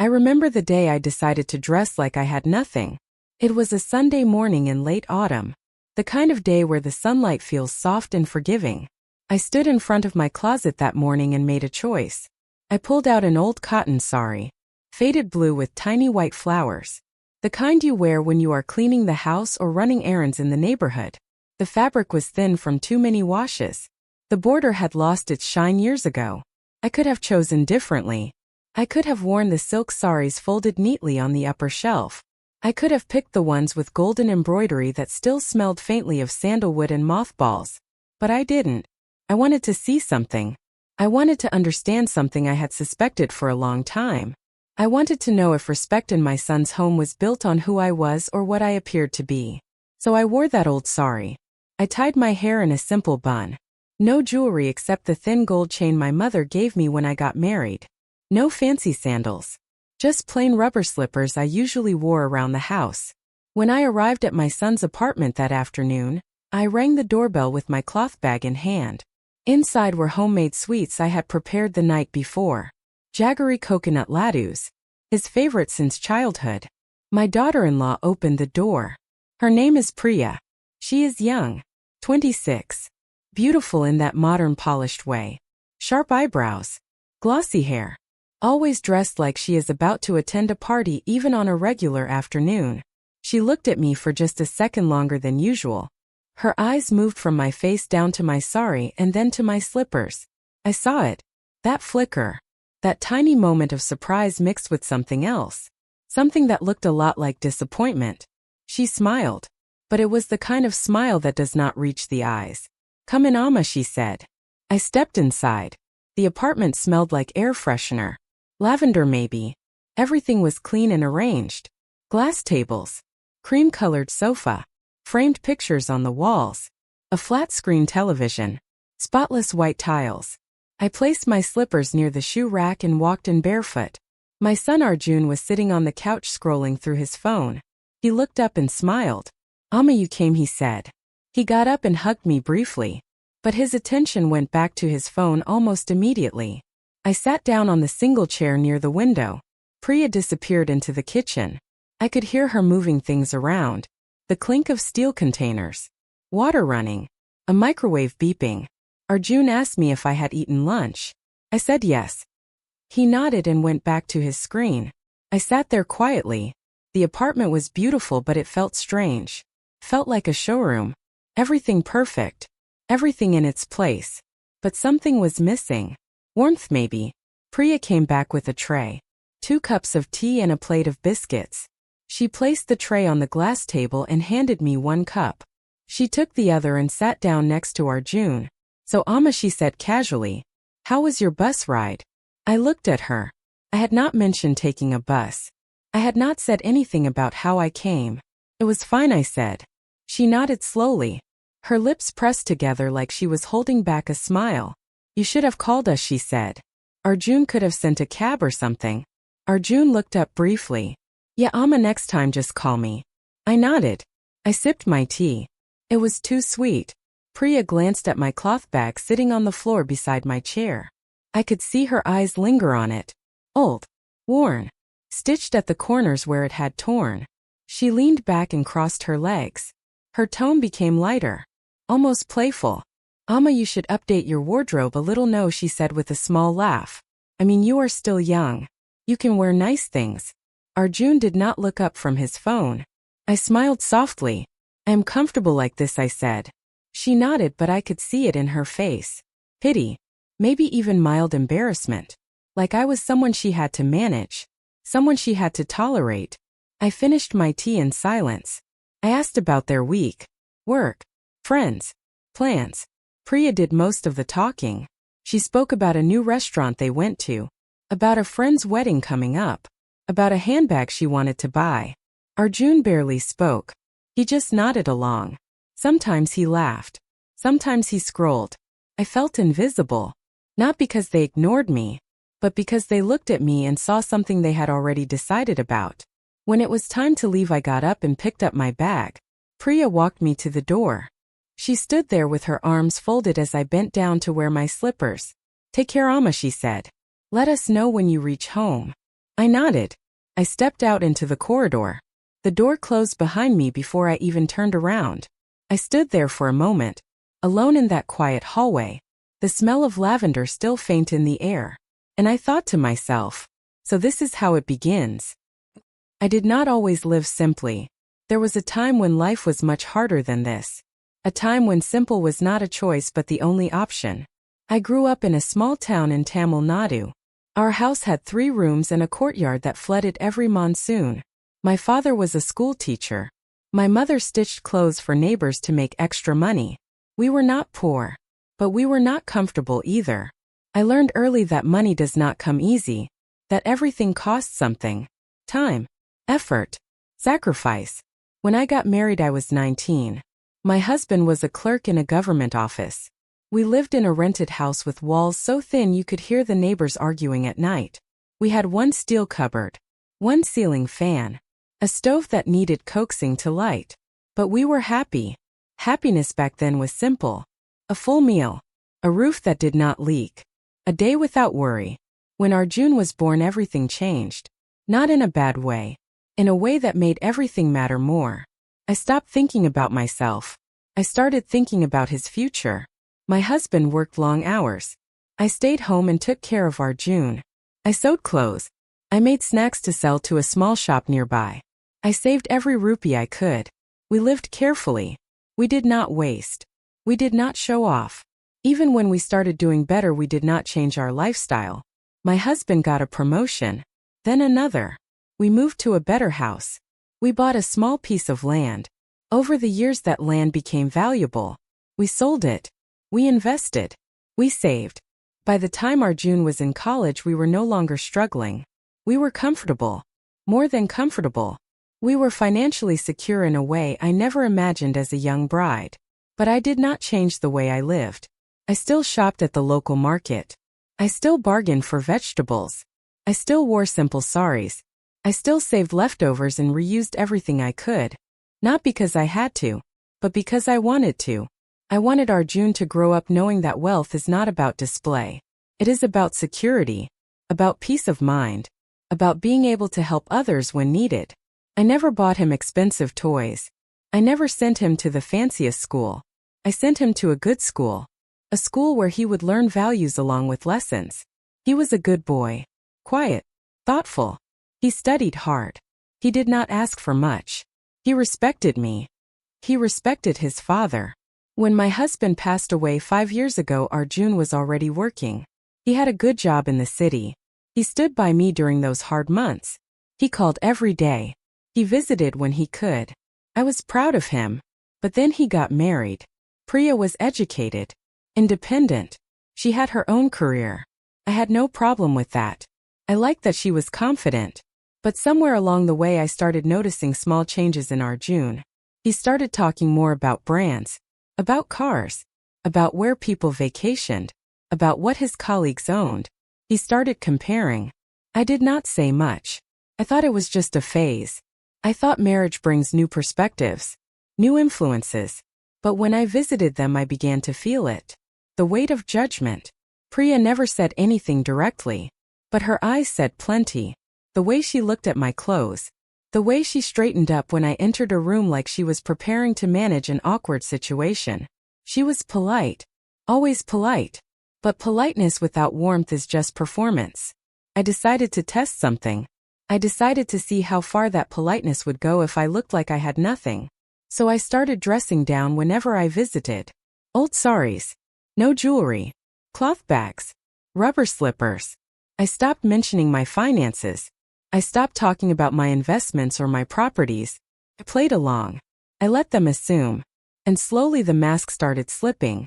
I remember the day I decided to dress like I had nothing. It was a Sunday morning in late autumn, the kind of day where the sunlight feels soft and forgiving. I stood in front of my closet that morning and made a choice. I pulled out an old cotton sari, faded blue with tiny white flowers. The kind you wear when you are cleaning the house or running errands in the neighborhood. The fabric was thin from too many washes. The border had lost its shine years ago. I could have chosen differently. I could have worn the silk saris folded neatly on the upper shelf. I could have picked the ones with golden embroidery that still smelled faintly of sandalwood and mothballs. But I didn't. I wanted to see something. I wanted to understand something I had suspected for a long time. I wanted to know if respect in my son's home was built on who I was or what I appeared to be. So I wore that old sari. I tied my hair in a simple bun. No jewelry except the thin gold chain my mother gave me when I got married. No fancy sandals. Just plain rubber slippers I usually wore around the house. When I arrived at my son's apartment that afternoon, I rang the doorbell with my cloth bag in hand. Inside were homemade sweets I had prepared the night before. Jaggery coconut laddus, his favorite since childhood. My daughter-in-law opened the door. Her name is Priya. She is young, 26, beautiful in that modern polished way. Sharp eyebrows, glossy hair. Always dressed like she is about to attend a party even on a regular afternoon. She looked at me for just a second longer than usual. Her eyes moved from my face down to my sari and then to my slippers. I saw it. That flicker. That tiny moment of surprise mixed with something else. Something that looked a lot like disappointment. She smiled. But it was the kind of smile that does not reach the eyes. "Come in, Amma," she said. I stepped inside. The apartment smelled like air freshener. Lavender maybe. Everything was clean and arranged. Glass tables. Cream-colored sofa. Framed pictures on the walls. A flat-screen television. Spotless white tiles. I placed my slippers near the shoe rack and walked in barefoot. My son Arjun was sitting on the couch scrolling through his phone. He looked up and smiled. "Amma, you came," he said. He got up and hugged me briefly. But his attention went back to his phone almost immediately. I sat down on the single chair near the window. Priya disappeared into the kitchen. I could hear her moving things around. The clink of steel containers. Water running. A microwave beeping. Arjun asked me if I had eaten lunch. I said yes. He nodded and went back to his screen. I sat there quietly. The apartment was beautiful, but it felt strange. Felt like a showroom. Everything perfect. Everything in its place. But something was missing. Warmth maybe. Priya came back with a tray. 2 cups of tea and a plate of biscuits. She placed the tray on the glass table and handed me 1 cup. She took the other and sat down next to Arjun. "So Amma," she said casually, "how was your bus ride?" I looked at her. I had not mentioned taking a bus. I had not said anything about how I came. "It was fine," I said. She nodded slowly. Her lips pressed together like she was holding back a smile. "You should have called us," she said. "Arjun could have sent a cab or something." Arjun looked up briefly. "Yeah, Amma, next time just call me." I nodded. I sipped my tea. It was too sweet. Priya glanced at my cloth bag sitting on the floor beside my chair. I could see her eyes linger on it. Old. Worn. Stitched at the corners where it had torn. She leaned back and crossed her legs. Her tone became lighter. Almost playful. "Amma, you should update your wardrobe a little." "No," she said with a small laugh. "I mean, you are still young. You can wear nice things." Arjun did not look up from his phone. I smiled softly. "I am comfortable like this," I said. She nodded, but I could see it in her face. Pity. Maybe even mild embarrassment. Like I was someone she had to manage. Someone she had to tolerate. I finished my tea in silence. I asked about their week. Work. Friends. Plans. Priya did most of the talking. She spoke about a new restaurant they went to. About a friend's wedding coming up. About a handbag she wanted to buy. Arjun barely spoke. He just nodded along. Sometimes he laughed. Sometimes he scrolled. I felt invisible. Not because they ignored me, but because they looked at me and saw something they had already decided about. When it was time to leave, I got up and picked up my bag. Priya walked me to the door. She stood there with her arms folded as I bent down to wear my slippers. "Take care, Amma," she said. "Let us know when you reach home." I nodded. I stepped out into the corridor. The door closed behind me before I even turned around. I stood there for a moment, alone in that quiet hallway, the smell of lavender still faint in the air. And I thought to myself, so this is how it begins. I did not always live simply. There was a time when life was much harder than this. A time when simple was not a choice but the only option. I grew up in a small town in Tamil Nadu. Our house had 3 rooms and a courtyard that flooded every monsoon. My father was a school teacher. My mother stitched clothes for neighbors to make extra money. We were not poor, but we were not comfortable either. I learned early that money does not come easy, that everything costs something. Time, effort, sacrifice. When I got married, I was 19. My husband was a clerk in a government office. We lived in a rented house with walls so thin you could hear the neighbors arguing at night. We had 1 steel cupboard, 1 ceiling fan, a stove that needed coaxing to light. But we were happy. Happiness back then was simple. A full meal, a roof that did not leak, a day without worry. When Arjun was born, everything changed. Not in a bad way. In a way that made everything matter more. I stopped thinking about myself. I started thinking about his future. My husband worked long hours. I stayed home and took care of Arjun. I sewed clothes. I made snacks to sell to a small shop nearby. I saved every rupee I could. We lived carefully. We did not waste. We did not show off. Even when we started doing better, we did not change our lifestyle. My husband got a promotion, then another. We moved to a better house. We bought a small piece of land. Over the years, that land became valuable. We sold it. We invested. We saved. By the time Arjun was in college, we were no longer struggling. We were comfortable. More than comfortable. We were financially secure in a way I never imagined as a young bride. But I did not change the way I lived. I still shopped at the local market. I still bargained for vegetables. I still wore simple saris. I still saved leftovers and reused everything I could. Not because I had to, but because I wanted to. I wanted Arjun to grow up knowing that wealth is not about display. It is about security, about peace of mind, about being able to help others when needed. I never bought him expensive toys. I never sent him to the fanciest school. I sent him to a good school. A school where he would learn values along with lessons. He was a good boy. Quiet. Thoughtful. He studied hard. He did not ask for much. He respected me. He respected his father. When my husband passed away 5 years ago, Arjun was already working. He had a good job in the city. He stood by me during those hard months. He called every day. He visited when he could. I was proud of him. But then he got married. Priya was educated, independent. She had her own career. I had no problem with that. I liked that she was confident. But somewhere along the way, I started noticing small changes in Arjun. He started talking more about brands, about cars, about where people vacationed, about what his colleagues owned. He started comparing. I did not say much. I thought it was just a phase. I thought marriage brings new perspectives, new influences. But when I visited them, I began to feel it. The weight of judgment. Priya never said anything directly, but her eyes said plenty. The way she looked at my clothes. The way she straightened up when I entered a room like she was preparing to manage an awkward situation. She was polite. Always polite. But politeness without warmth is just performance. I decided to test something. I decided to see how far that politeness would go if I looked like I had nothing. So I started dressing down whenever I visited. Old saris. No jewelry. Cloth bags. Rubber slippers. I stopped mentioning my finances. I stopped talking about my investments or my properties. I played along. I let them assume. And slowly the mask started slipping.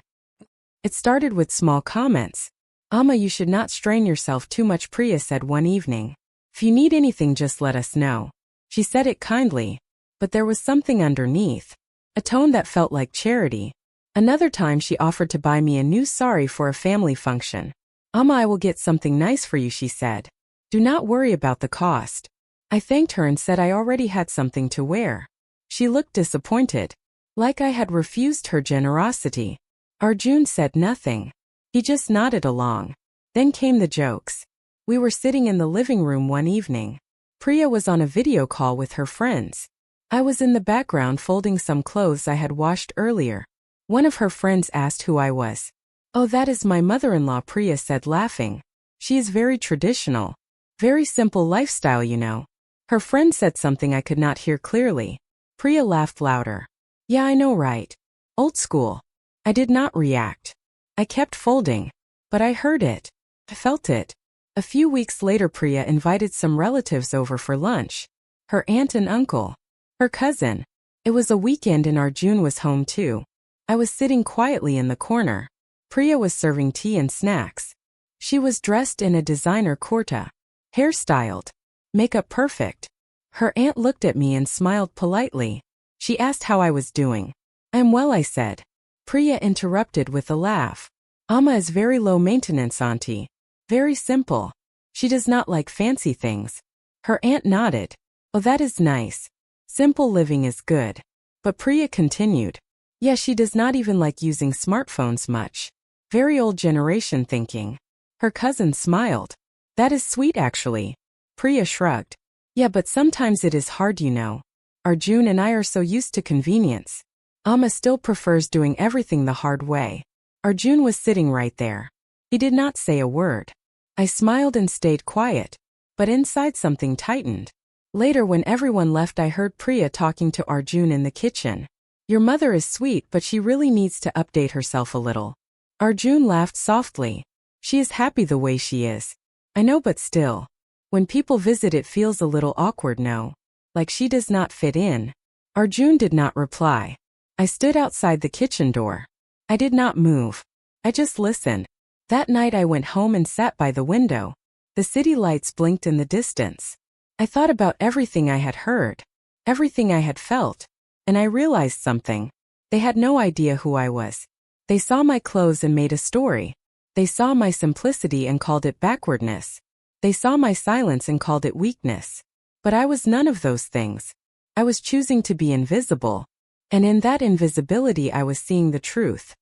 It started with small comments. "Amma, you should not strain yourself too much," Priya said one evening. "If you need anything, just let us know." She said it kindly, but there was something underneath. A tone that felt like charity. Another time she offered to buy me a new sari for a family function. "Amma, I will get something nice for you," she said. "Do not worry about the cost." I thanked her and said I already had something to wear. She looked disappointed, like I had refused her generosity. Arjun said nothing. He just nodded along. Then came the jokes. We were sitting in the living room one evening. Priya was on a video call with her friends. I was in the background folding some clothes I had washed earlier. One of her friends asked who I was. "Oh, that is my mother-in-law," Priya said, laughing. "She is very traditional. Very simple lifestyle, you know." Her friend said something I could not hear clearly. Priya laughed louder. "Yeah, I know, right? Old school." I did not react. I kept folding. But I heard it. I felt it. A few weeks later, Priya invited some relatives over for lunch. Her aunt and uncle. Her cousin. It was a weekend and Arjun was home too. I was sitting quietly in the corner. Priya was serving tea and snacks. She was dressed in a designer kurta. Hairstyled. Makeup perfect. Her aunt looked at me and smiled politely. She asked how I was doing. "I'm well," I said. Priya interrupted with a laugh. "Amma is very low maintenance, auntie. Very simple. She does not like fancy things." Her aunt nodded. "Oh, that is nice. Simple living is good." But Priya continued. "Yeah, she does not even like using smartphones much. Very old generation thinking." Her cousin smiled. "That is sweet, actually." Priya shrugged. "Yeah, but sometimes it is hard, you know. Arjun and I are so used to convenience. Amma still prefers doing everything the hard way." Arjun was sitting right there. He did not say a word. I smiled and stayed quiet. But inside something tightened. Later, when everyone left, I heard Priya talking to Arjun in the kitchen. "Your mother is sweet, but she really needs to update herself a little." Arjun laughed softly. "She is happy the way she is." "I know, but still. When people visit, it feels a little awkward, no? Like she does not fit in." Arjun did not reply. I stood outside the kitchen door. I did not move. I just listened. That night I went home and sat by the window. The city lights blinked in the distance. I thought about everything I had heard, everything I had felt, and I realized something. They had no idea who I was. They saw my clothes and made a story. They saw my simplicity and called it backwardness. They saw my silence and called it weakness. But I was none of those things. I was choosing to be invisible. And in that invisibility I was seeing the truth.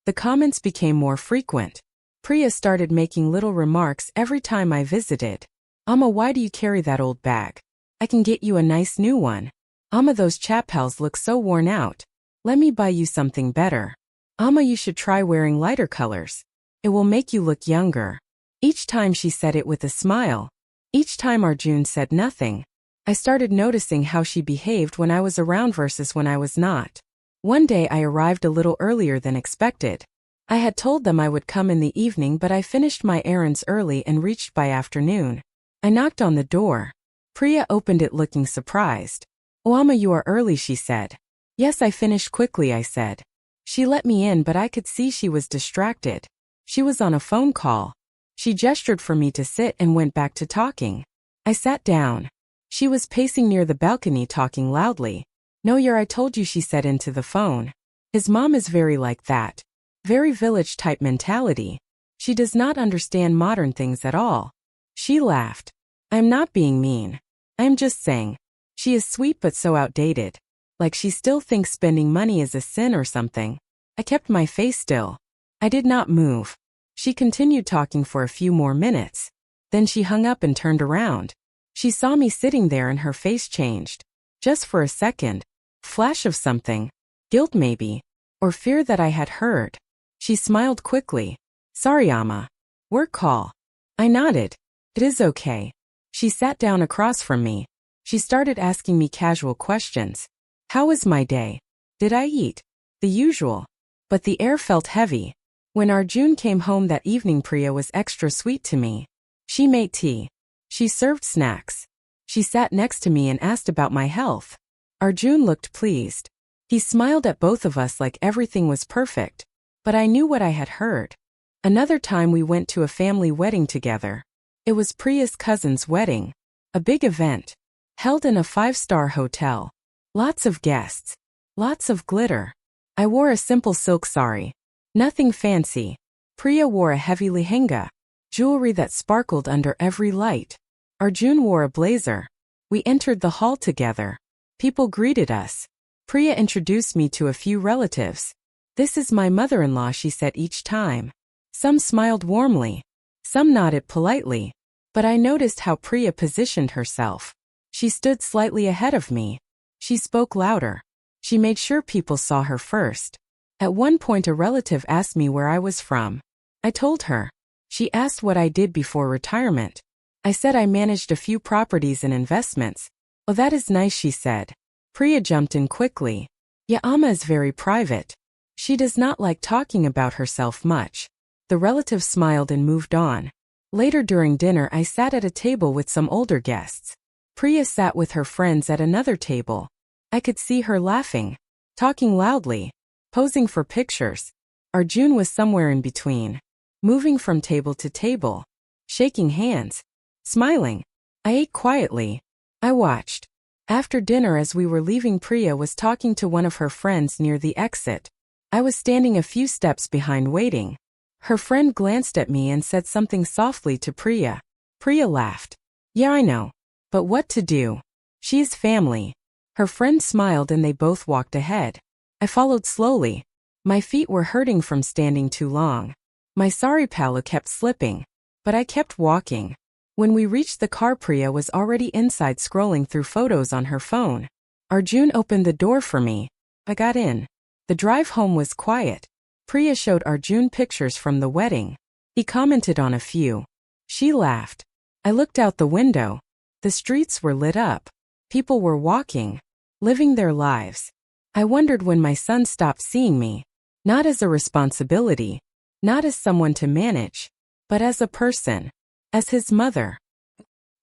The comments became more frequent. Priya started making little remarks every time I visited. "Amma, why do you carry that old bag? I can get you a nice new one. Amma, those chappals look so worn out. Let me buy you something better. Amma, you should try wearing lighter colors. It will make you look younger." Each time she said it with a smile. Each time Arjun said nothing. I started noticing how she behaved when I was around versus when I was not. One day I arrived a little earlier than expected. I had told them I would come in the evening, but I finished my errands early and reached by afternoon. I knocked on the door. Priya opened it looking surprised. "Oh, Amma, you are early," she said. "Yes, I finished quickly," I said. She let me in, but I could see she was distracted. She was on a phone call. She gestured for me to sit and went back to talking. I sat down. She was pacing near the balcony talking loudly. "No, I told you," she said into the phone. His mom is very like that. Very village-type mentality. She does not understand modern things at all. She laughed. "I am not being mean. I am just saying. She is sweet but so outdated. Like she still thinks spending money is a sin or something." I kept my face still. I did not move. She continued talking for a few more minutes. Then she hung up and turned around. She saw me sitting there and her face changed. Just for a second. Flash of something. Guilt maybe. Or fear that I had heard. She smiled quickly. "Sorry, Amma. Work call." I nodded. "It is okay." She sat down across from me. She started asking me casual questions. How was my day? Did I eat? The usual. But the air felt heavy. When Arjun came home that evening, Priya was extra sweet to me. She made tea. She served snacks. She sat next to me and asked about my health. Arjun looked pleased. He smiled at both of us like everything was perfect. But I knew what I had heard. Another time we went to a family wedding together. It was Priya's cousin's wedding. A big event. Held in a 5-star hotel. Lots of guests. Lots of glitter. I wore a simple silk sari. Nothing fancy. Priya wore a heavy lehenga. Jewelry that sparkled under every light. Arjun wore a blazer. We entered the hall together. People greeted us. Priya introduced me to a few relatives. "This is my mother-in-law," she said each time. Some smiled warmly. Some nodded politely. But I noticed how Priya positioned herself. She stood slightly ahead of me. She spoke louder. She made sure people saw her first. At one point a relative asked me where I was from. I told her. She asked what I did before retirement. I said I managed a few properties and investments. Oh, that is nice, she said. Priya jumped in quickly. Yeah, Amma is very private. She does not like talking about herself much. The relative smiled and moved on. Later during dinner I sat at a table with some older guests. Priya sat with her friends at another table. I could see her laughing, talking loudly, posing for pictures. Arjun was somewhere in between, moving from table to table, shaking hands, smiling. I ate quietly. I watched. After dinner, as we were leaving, Priya was talking to one of her friends near the exit. I was standing a few steps behind waiting. Her friend glanced at me and said something softly to Priya. Priya laughed. Yeah, I know. But what to do? She is family. Her friend smiled and they both walked ahead. I followed slowly. My feet were hurting from standing too long. My sari pala kept slipping. But I kept walking. When we reached the car, Priya was already inside scrolling through photos on her phone. Arjun opened the door for me. I got in. The drive home was quiet. Priya showed Arjun pictures from the wedding. He commented on a few. She laughed. I looked out the window. The streets were lit up. People were walking, living their lives. I wondered when my son stopped seeing me, not as a responsibility, not as someone to manage, but as a person. As his mother.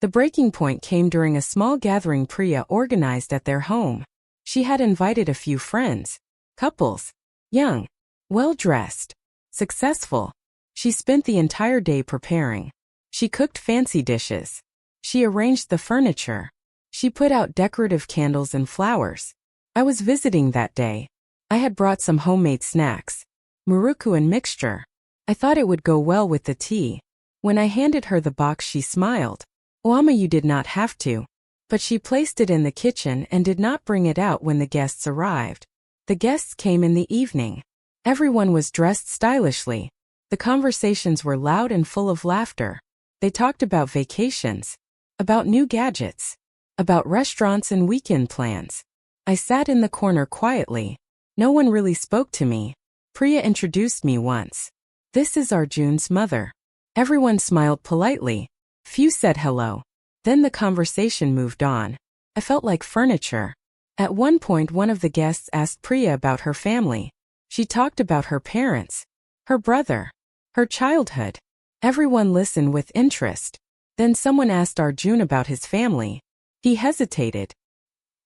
The breaking point came during a small gathering Priya organized at their home. She had invited a few friends, couples, young, well-dressed, successful. She spent the entire day preparing. She cooked fancy dishes. She arranged the furniture. She put out decorative candles and flowers. I was visiting that day. I had brought some homemade snacks, muruku and mixture. I thought it would go well with the tea. When I handed her the box, she smiled. Amma, you did not have to. But she placed it in the kitchen and did not bring it out when the guests arrived. The guests came in the evening. Everyone was dressed stylishly. The conversations were loud and full of laughter. They talked about vacations, about new gadgets, about restaurants and weekend plans. I sat in the corner quietly. No one really spoke to me. Priya introduced me once. This is Arjun's mother. Everyone smiled politely. Few said hello. Then the conversation moved on. I felt like furniture. At one point, one of the guests asked Priya about her family. She talked about her parents, her brother, her childhood. Everyone listened with interest. Then someone asked Arjun about his family. He hesitated.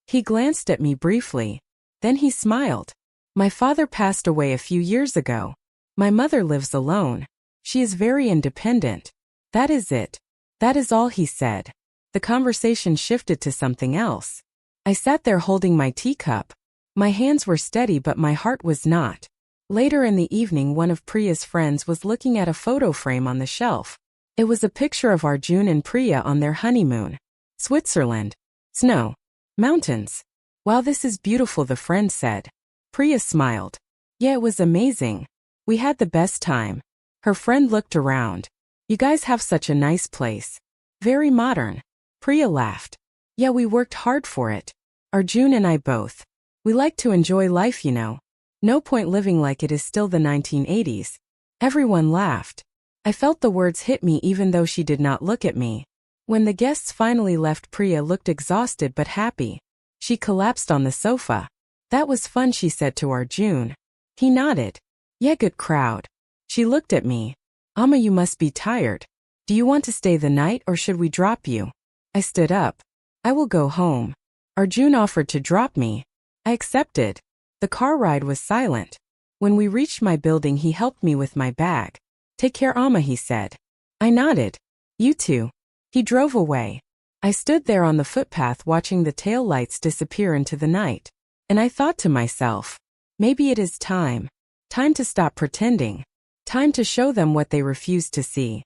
He glanced at me briefly. Then he smiled. My father passed away a few years ago. My mother lives alone. She is very independent. That is it. That is all, he said. The conversation shifted to something else. I sat there holding my teacup. My hands were steady but my heart was not. Later in the evening, one of Priya's friends was looking at a photo frame on the shelf. It was a picture of Arjun and Priya on their honeymoon. Switzerland. Snow. Mountains. Wow, this is beautiful, the friend said. Priya smiled. Yeah, it was amazing. We had the best time. Her friend looked around. You guys have such a nice place. Very modern. Priya laughed. Yeah, we worked hard for it. Arjun and I both. We like to enjoy life, you know. No point living like it is still the 1980s. Everyone laughed. I felt the words hit me even though she did not look at me. When the guests finally left, Priya looked exhausted but happy. She collapsed on the sofa. That was fun, she said to Arjun. He nodded. Yeah, good crowd. She looked at me. Amma, you must be tired. Do you want to stay the night or should we drop you? I stood up. I will go home. Arjun offered to drop me. I accepted. The car ride was silent. When we reached my building, he helped me with my bag. Take care, Amma, he said. I nodded. You too. He drove away. I stood there on the footpath watching the tail lights disappear into the night. And I thought to myself, maybe it is time. Time to stop pretending. Time to show them what they refuse to see.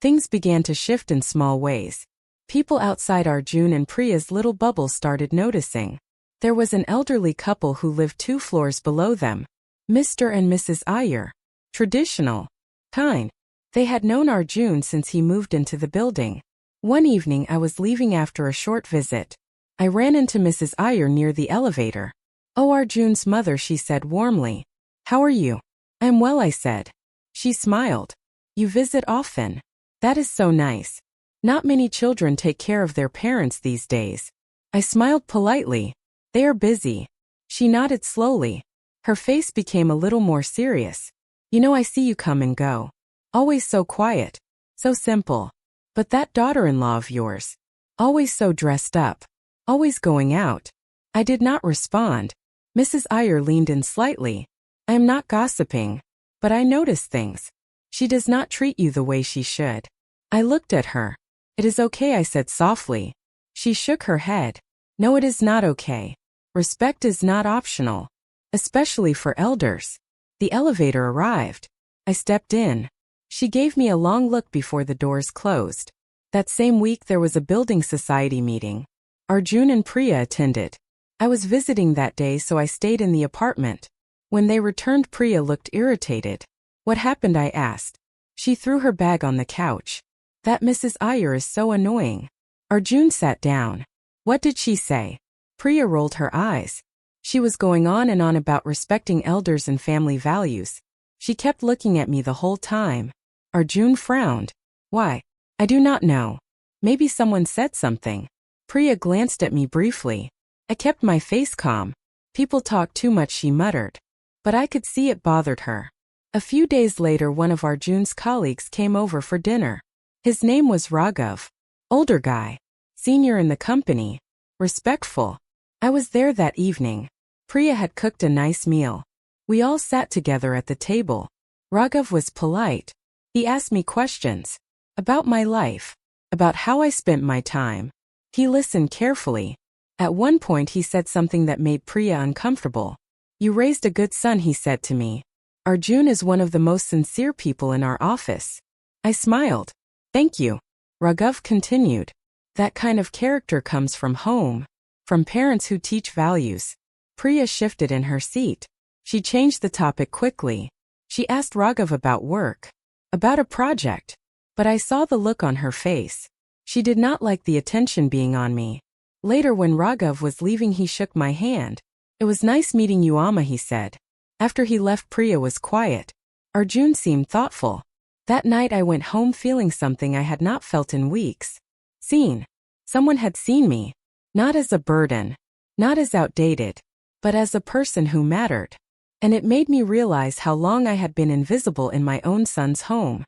Things began to shift in small ways. People outside Arjun and Priya's little bubble started noticing. There was an elderly couple who lived 2 floors below them. Mr. and Mrs. Iyer. Traditional. Kind. They had known Arjun since he moved into the building. One evening I was leaving after a short visit. I ran into Mrs. Iyer near the elevator. "Oh, Arjun's mother," she said warmly. "How are you?" "I'm well," I said. She smiled. "You visit often. That is so nice. Not many children take care of their parents these days." I smiled politely. "They are busy." She nodded slowly. Her face became a little more serious. "You know, I see you come and go. Always so quiet. So simple. But that daughter-in-law of yours. Always so dressed up. Always going out." I did not respond. Mrs. Iyer leaned in slightly. "I am not gossiping. But I notice things. She does not treat you the way she should." I looked at her. "It is okay," I said softly. She shook her head. "No, it is not okay. Respect is not optional. Especially for elders." The elevator arrived. I stepped in. She gave me a long look before the doors closed. That same week there was a building society meeting. Arjun and Priya attended. I was visiting that day, so I stayed in the apartment. When they returned, Priya looked irritated. "What happened?" I asked. She threw her bag on the couch. "That Mrs. Iyer is so annoying." Arjun sat down. "What did she say?" Priya rolled her eyes. She was going on and on about respecting elders and family values. She kept looking at me the whole time. Arjun frowned. "Why?" "I do not know. Maybe someone said something." Priya glanced at me briefly. I kept my face calm. "People talk too much," she muttered. But I could see it bothered her. A few days later, one of Arjun's colleagues came over for dinner. His name was Raghav. Older guy. Senior in the company. Respectful. I was there that evening. Priya had cooked a nice meal. We all sat together at the table. Raghav was polite. He asked me questions. About my life. About how I spent my time. He listened carefully. At one point he said something that made Priya uncomfortable. "You raised a good son," he said to me. "Arjun is one of the most sincere people in our office." I smiled. "Thank you." Raghav continued. "That kind of character comes from home. From parents who teach values." Priya shifted in her seat. She changed the topic quickly. She asked Raghav about work. About a project. But I saw the look on her face. She did not like the attention being on me. Later, when Raghav was leaving, he shook my hand. "It was nice meeting you, Amma," he said. After he left, Priya was quiet. Arjun seemed thoughtful. That night I went home feeling something I had not felt in weeks. Seen. Someone had seen me. Not as a burden. Not as outdated. But as a person who mattered. And it made me realize how long I had been invisible in my own son's home.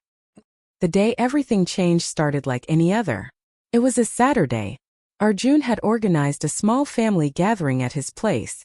The day everything changed started like any other. It was a Saturday. Arjun had organized a small family gathering at his place.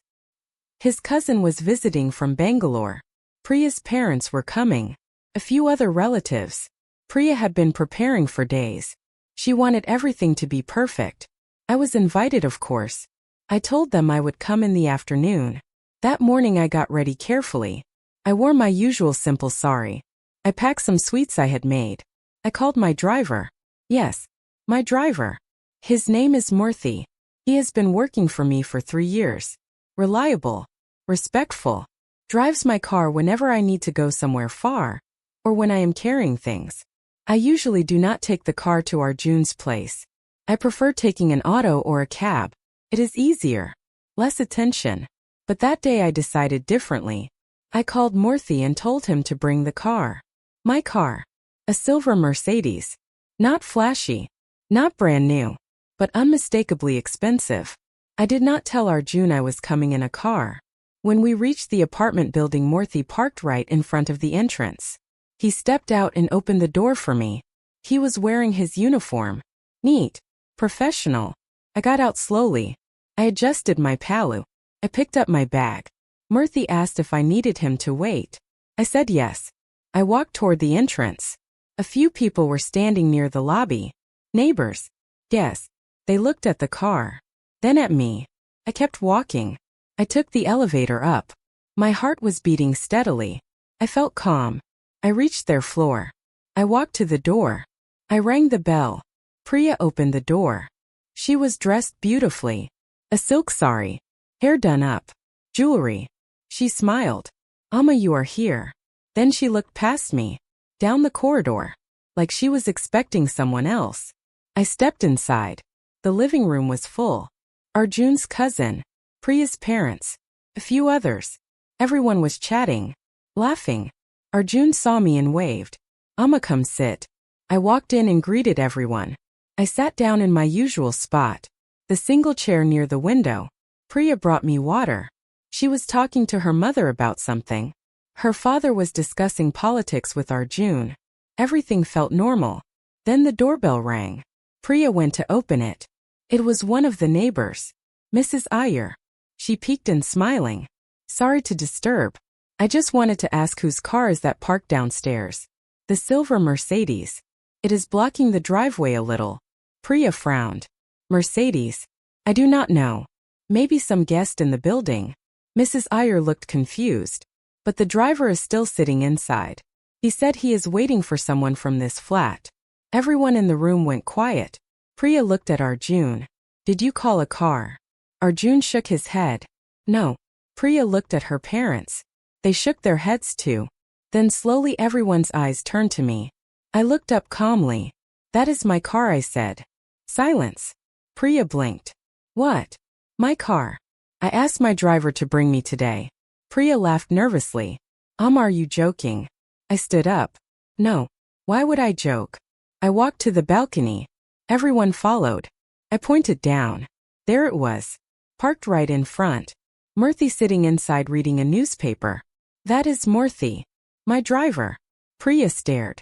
His cousin was visiting from Bangalore. Priya's parents were coming. A few other relatives. Priya had been preparing for days. She wanted everything to be perfect. I was invited, of course. I told them I would come in the afternoon. That morning I got ready carefully. I wore my usual simple sari. I packed some sweets I had made. I called my driver. Yes, my driver. His name is Murthy. He has been working for me for 3 years. Reliable. Respectful. Drives my car whenever I need to go somewhere far. Or when I am carrying things. I usually do not take the car to Arjun's place. I prefer taking an auto or a cab. It is easier. Less attention. But that day I decided differently. I called Murthy and told him to bring the car. My car. A silver Mercedes. Not flashy. Not brand new. But unmistakably expensive. I did not tell Arjun I was coming in a car. When we reached the apartment building, Murthy parked right in front of the entrance. He stepped out and opened the door for me. He was wearing his uniform. Neat. Professional. I got out slowly. I adjusted my palu. I picked up my bag. Murthy asked if I needed him to wait. I said yes. I walked toward the entrance. A few people were standing near the lobby. Neighbors. Yes. They looked at the car. Then at me. I kept walking. I took the elevator up. My heart was beating steadily. I felt calm. I reached their floor. I walked to the door. I rang the bell. Priya opened the door. She was dressed beautifully. A silk sari. Hair done up. Jewelry. She smiled. Amma, you are here. Then she looked past me. down the corridor, like she was expecting someone else. I stepped inside. The living room was full. Arjun's cousin, Priya's parents, a few others. Everyone was chatting, laughing. Arjun saw me and waved. "Amma, come sit." I walked in and greeted everyone. I sat down in my usual spot, the single chair near the window. Priya brought me water. She was talking to her mother about something. Her father was discussing politics with Arjun. Everything felt normal. Then the doorbell rang. Priya went to open it. It was one of the neighbors, Mrs. Iyer. She peeked in, smiling. "Sorry to disturb. I just wanted to ask whose car is that parked downstairs." "The silver Mercedes. It is blocking the driveway a little." Priya frowned. "Mercedes? I do not know. Maybe some guest in the building." Mrs. Iyer looked confused. "But the driver is still sitting inside. He said he is waiting for someone from this flat." Everyone in the room went quiet. Priya looked at Arjun. "Did you call a car?" Arjun shook his head. "No." Priya looked at her parents. They shook their heads too. Then slowly everyone's eyes turned to me. I looked up calmly. "That is my car," I said. Silence. Priya blinked. "What?" "My car. I asked my driver to bring me today." Priya laughed nervously. Are you joking?" I stood up. "No. Why would I joke?" I walked to the balcony. Everyone followed. I pointed down. There it was, parked right in front. Murthy sitting inside reading a newspaper. "That is Murthy, my driver." Priya stared.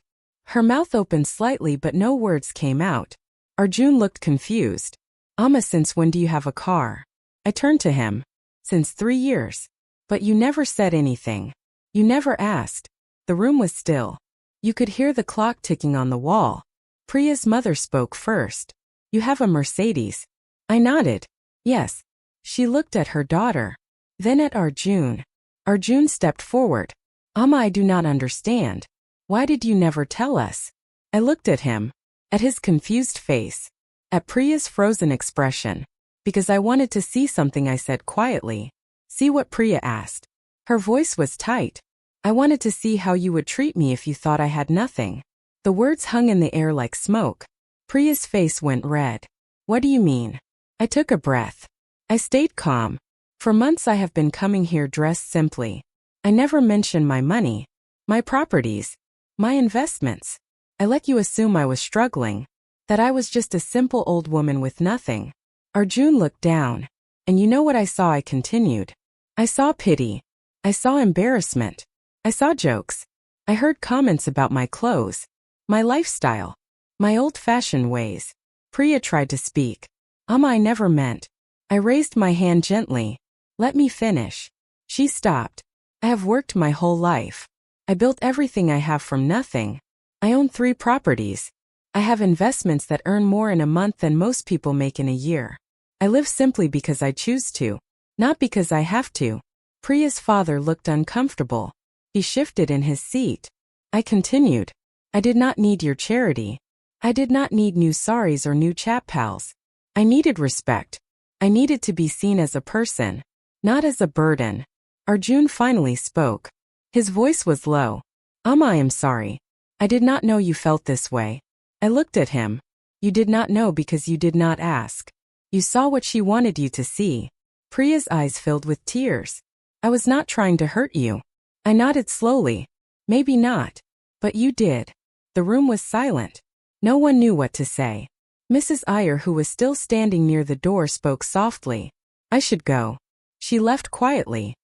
Her mouth opened slightly but no words came out. Arjun looked confused. "Amma, since when do you have a car?" I turned to him. "Since 3 years. But you never said anything. You never asked." The room was still. You could hear the clock ticking on the wall. Priya's mother spoke first. "You have a Mercedes?" I nodded. "Yes." She looked at her daughter. Then at Arjun. Arjun stepped forward. "Amma, I do not understand. Why did you never tell us?" I looked at him. At his confused face. At Priya's frozen expression. "Because I wanted to see something," I said quietly. "See what?" Priya asked. Her voice was tight. "I wanted to see how you would treat me if you thought I had nothing." The words hung in the air like smoke. Priya's face went red. "What do you mean?" I took a breath. I stayed calm. "For months I have been coming here dressed simply. I never mentioned my money, my properties, my investments. I let you assume I was struggling, that I was just a simple old woman with nothing." Arjun looked down. "And you know what I saw?" I continued. "I saw pity. I saw embarrassment. I saw jokes. I heard comments about my clothes, my lifestyle, my old-fashioned ways." Priya tried to speak. I never meant." I raised my hand gently. "Let me finish." She stopped. "I have worked my whole life. I built everything I have from nothing. I own 3 properties. I have investments that earn more in a month than most people make in a year. I live simply because I choose to, not because I have to." Priya's father looked uncomfortable. He shifted in his seat. I continued. "I did not need your charity. I did not need new saris or new chat pals. I needed respect. I needed to be seen as a person, not as a burden." Arjun finally spoke. His voice was low. I am sorry. I did not know you felt this way." I looked at him. "You did not know because you did not ask. You saw what she wanted you to see." Priya's eyes filled with tears. "I was not trying to hurt you." I nodded slowly. "Maybe not. But you did." The room was silent. No one knew what to say. Mrs. Iyer, who was still standing near the door, spoke softly. "I should go." She left quietly.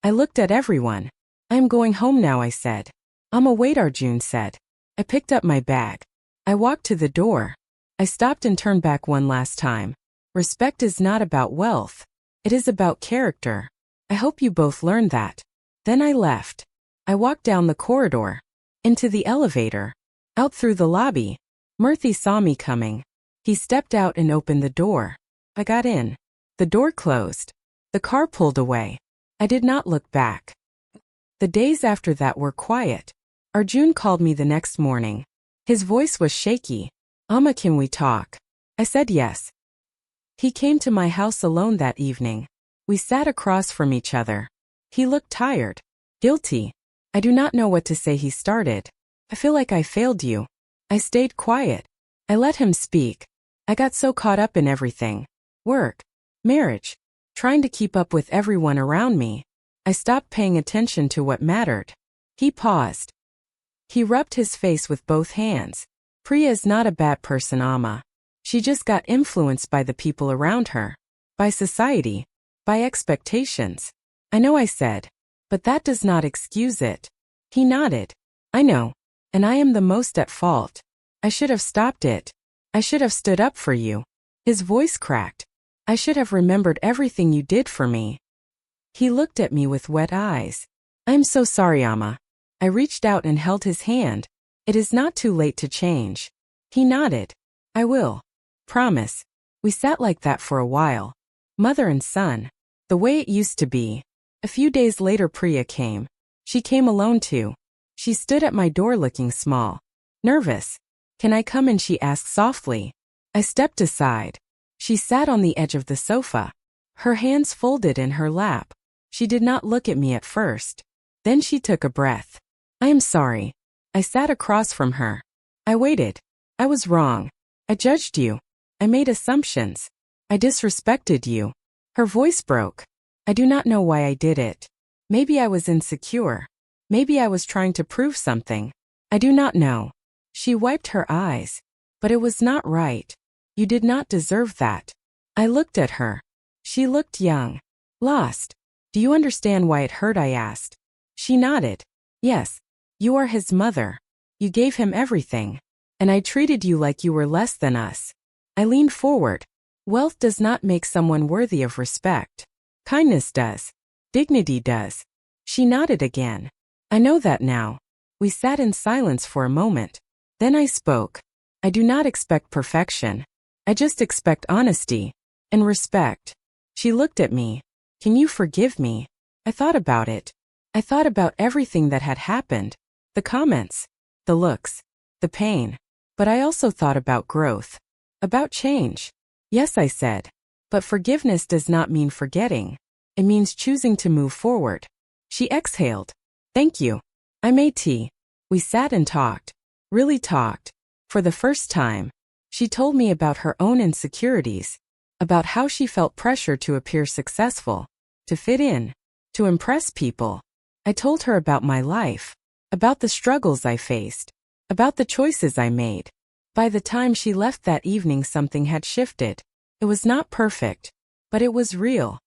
I looked at everyone. "I am going home now," I said. "Wait," Arjun said. I picked up my bag. I walked to the door. I stopped and turned back one last time. Respect is not about wealth. It is about character. I hope you both learned that. Then I left. I walked down the corridor. Into the elevator. Out through the lobby. Murthy saw me coming. He stepped out and opened the door. I got in. The door closed. The car pulled away. I did not look back. The days after that were quiet. Arjun called me the next morning. His voice was shaky. "Amma, can we talk?" I said yes. He came to my house alone that evening. We sat across from each other. He looked tired. Guilty. "I do not know what to say," he started. I feel like I failed you. I stayed quiet. I let him speak. I got so caught up in everything. Work. Marriage. Trying to keep up with everyone around me. I stopped paying attention to what mattered. He paused. He rubbed his face with both hands. Priya is not a bad person, Amma. She just got influenced by the people around her. By society. By expectations. I know, I said. But that does not excuse it. He nodded. I know. And I am the most at fault. I should have stopped it. I should have stood up for you. His voice cracked. I should have remembered everything you did for me. He looked at me with wet eyes. I am so sorry, Amma. I reached out and held his hand. It is not too late to change. He nodded. I will. Promise. We sat like that for a while. Mother and son. The way it used to be. A few days later Priya came. She came alone too. She stood at my door looking small. Nervous. Can I come in? She asked softly. I stepped aside. She sat on the edge of the sofa. Her hands folded in her lap. She did not look at me at first. Then she took a breath. I am sorry. I sat across from her. I waited. I was wrong. I judged you. I made assumptions. I disrespected you. Her voice broke. I do not know why I did it. Maybe I was insecure. Maybe I was trying to prove something. I do not know. She wiped her eyes. But it was not right. You did not deserve that. I looked at her. She looked young. Lost. Do you understand why it hurt? I asked. She nodded. Yes. You are his mother. You gave him everything. And I treated you like you were less than us. I leaned forward. Wealth does not make someone worthy of respect. Kindness does. Dignity does. She nodded again. I know that now. We sat in silence for a moment. Then I spoke. I do not expect perfection. I just expect honesty. And respect. She looked at me. Can you forgive me? I thought about it. I thought about everything that had happened. The comments. The looks. The pain. But I also thought about growth. About change. Yes, I said. But forgiveness does not mean forgetting. It means choosing to move forward. She exhaled. Thank you. I made tea. We sat and talked. Really talked. For the first time. She told me about her own insecurities. About how she felt pressure to appear successful. To fit in. To impress people. I told her about my life. About the struggles I faced. About the choices I made. By the time she left that evening, something had shifted. It was not perfect. But it was real.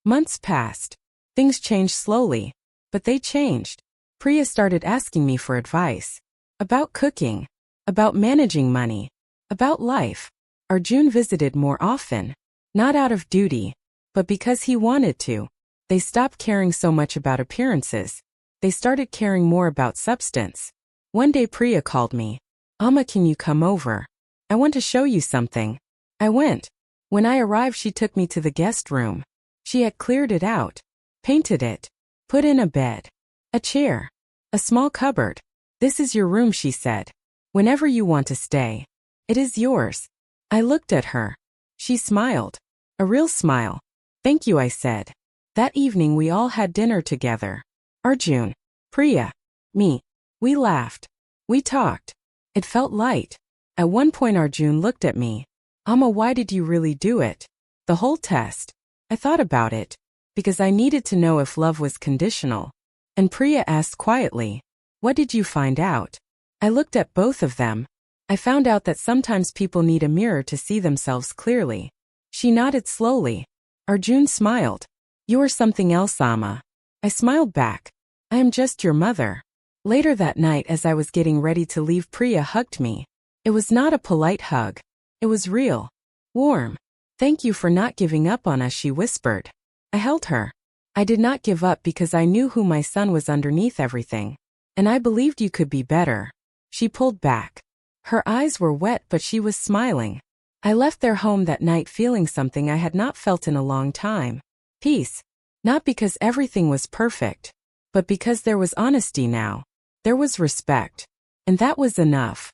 Months passed. Things changed slowly. But they changed. Priya started asking me for advice. About cooking. About managing money. About life. Arjun visited more often. Not out of duty. But because he wanted to. They stopped caring so much about appearances. They started caring more about substance. One day Priya called me. Amma, can you come over? I want to show you something. I went. When I arrived, she took me to the guest room. She had cleared it out. Painted it. Put in a bed. A chair. A small cupboard. This is your room, she said. Whenever you want to stay. It is yours. I looked at her. She smiled. A real smile. Thank you, I said. That evening we all had dinner together. Arjun. Priya. Me. We laughed. We talked. It felt light. At one point Arjun looked at me. Amma, why did you really do it? The whole test. I thought about it. Because I needed to know if love was conditional. And Priya asked quietly. What did you find out? I looked at both of them. I found out that sometimes people need a mirror to see themselves clearly. She nodded slowly. Arjun smiled. You are something else, Amma. I smiled back. I am just your mother. Later that night, as I was getting ready to leave, Priya hugged me. It was not a polite hug. It was real. Warm. Thank you for not giving up on us, she whispered. I held her. I did not give up because I knew who my son was underneath everything. And I believed you could be better. She pulled back. Her eyes were wet, but she was smiling. I left their home that night feeling something I had not felt in a long time. Peace. Not because everything was perfect. But because there was honesty now. There was respect. And that was enough.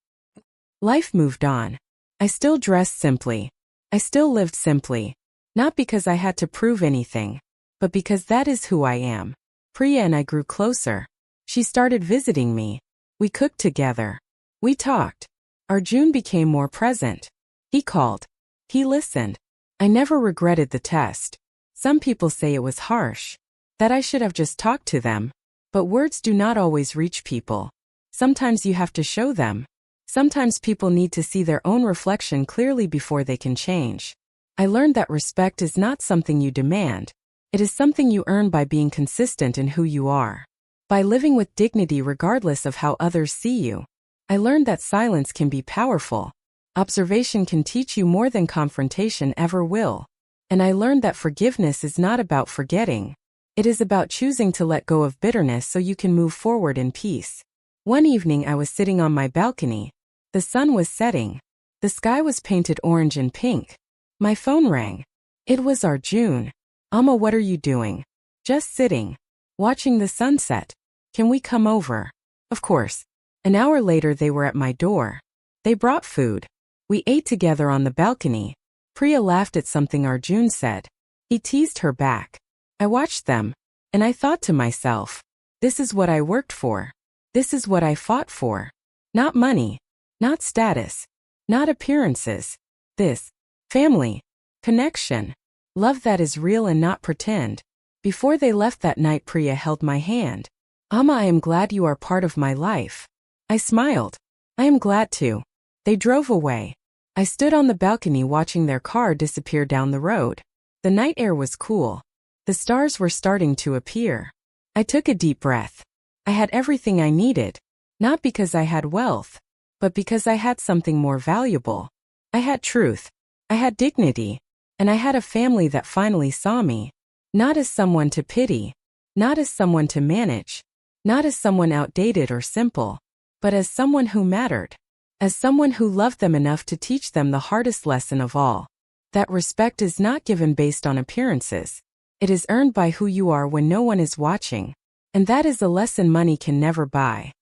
Life moved on. I still dressed simply. I still lived simply. Not because I had to prove anything. But because that is who I am. Priya and I grew closer. She started visiting me. We cooked together. We talked. Arjun became more present. He called. He listened. I never regretted the test. Some people say it was harsh, that I should have just talked to them. But words do not always reach people. Sometimes you have to show them. Sometimes people need to see their own reflection clearly before they can change. I learned that respect is not something you demand. It is something you earn by being consistent in who you are. By living with dignity regardless of how others see you. I learned that silence can be powerful. Observation can teach you more than confrontation ever will. And I learned that forgiveness is not about forgetting. It is about choosing to let go of bitterness so you can move forward in peace. One evening I was sitting on my balcony. The sun was setting. The sky was painted orange and pink. My phone rang. It was Arjun. Amma, what are you doing? Just sitting. Watching the sunset. Can we come over? Of course. An hour later they were at my door. They brought food. We ate together on the balcony. Priya laughed at something Arjun said. He teased her back. I watched them, and I thought to myself, this is what I worked for. This is what I fought for. Not money. Not status. Not appearances. This. Family. Connection. Love that is real and not pretend. Before they left that night, Priya held my hand. Amma, I am glad you are part of my life. I smiled. I am glad too. They drove away. I stood on the balcony watching their car disappear down the road. The night air was cool. The stars were starting to appear. I took a deep breath. I had everything I needed. Not because I had wealth, but because I had something more valuable. I had truth. I had dignity. And I had a family that finally saw me. Not as someone to pity. Not as someone to manage. Not as someone outdated or simple. But as someone who mattered. As someone who loved them enough to teach them the hardest lesson of all. That respect is not given based on appearances. It is earned by who you are when no one is watching. And that is a lesson money can never buy.